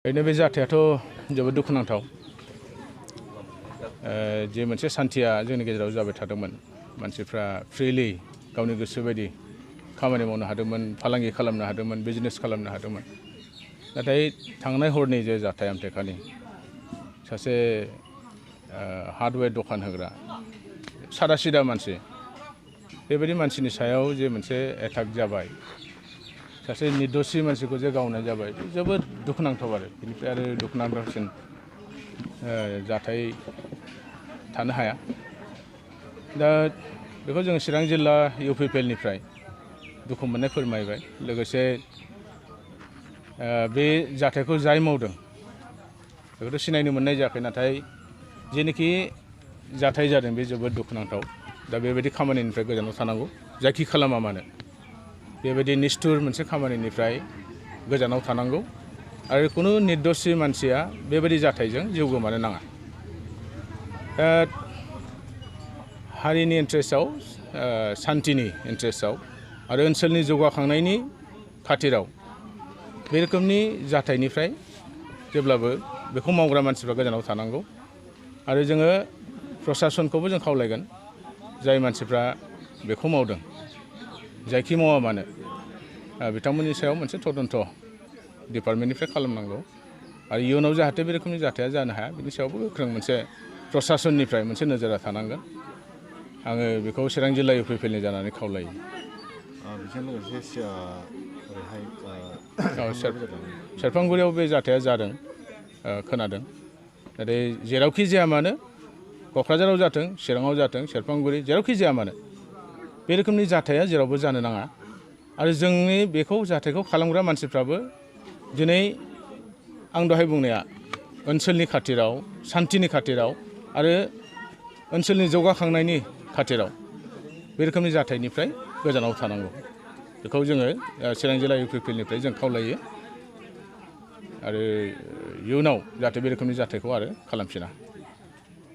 ओरैनो बे जाथायाथ' जोबोद दुखुनांथाव जे मोनसे सान्थिया जोंनि गेजेराव जाबाय थादोंमोन मानसिफ्रा फ्रिलि गावनि गोसो बायदि खामानि मावनो हादोंमोन फालांगि खालामनो हादोंमोन बिजनेस खालामनो हादोंमोन नाथाय थांनाय हरनि जे जाथाय आमटेखानि सासे हार्डवेयर दखान होग्रा सादा सिदा मानसि बेबायदि मानसिनि सायाव जे मोनसे एटाक जाबाय सासे निर्दोषी मानसिखौ जे गावनाय जाबाय जोबोद दुखुनांथाव आरो बेनिफ्राय आरो दुखुनांथावसिन जाथाय थानो हाया दा बेखौ जों चिरां जिल्ला इउपिपिएलनिफ्राय दुखु मोननाय फोरमायबाय लोगोसे बे जाथायखौ जाय मावदों बेखौथ' सिनायनो मोननाय जायाखै नाथाय जेनोखि जाथाय जादों बे जोबोद दुखुनांथाव दा बेबायदि खामानिनिफ्राय गोजानाव थानांगौ जायखि खालामा मानो बेबायदि निष्ठुर मोनसे खामानिनिफ्राय गोजानाव थानांगौ आरो खुनु निर्दोषी मानसिया बेबायदि जाथायजों जिउ गोमानो नाङा हारिनि इन्ट्रेस्टआव सान्थिनि इन्ट्रेस्टआव आरो ओनसोलनि जौगाखांनायनि खाथिराव बे रोखोमनि जाथायनिफ्राय जेब्लाबो बेखौ मावग्रा मानसिफ्रा गोजानाव थानांगौ आरो जोङो प्रसासनखौबो जों खावलायगोन जाय मानसिफ्रा बेखौ मावदों जायखि मावा मानो बिथांमोननि सायाव मोनसे तदन्त डिपार्टमेन्टनिफ्राय खालामनांगौ आरो इयुनाव जाहाथे बे रोखोमनि जाथाया जानो हाया बिनि सायावबो गोख्रों मोनसे प्रसासननिफ्राय मोनसे नोजोरा थानांगोन आङो बेखौ चिरां जिल्ला इउपिपिएलनि जानानै खावलायो बेजों लोगोसे सेरफांगुरियाव बे जाथाया जादों खोनादों नाथाय जेरावखि जाया मानो क'क्राझाराव जाथों चिराङाव जाथों सेरफांगुरि जेरावखि जाया मानो बे रोखोमनि जाथाया जेरावबो जानो नाङा आरो जोंनि बेखौ जाथायखौ खालामग्रा मानसिफ्राबो दिनै आं दहाय बुंनाया ओनसोलनि खाथिराव सान्थिनि खाथिराव आरो ओनसोलनि जौगाखांनायनि खाथिराव बे रोखोमनि जाथायनिफ्राय गोजानाव थानांगौ बेखौ जोङो चिरां जिल्ला इउपिपिएलनिफ्राय जों खावलायो आरो इयुनाव जाहाथे बे रोखोमनि जाथायखौ आरो खालामफिना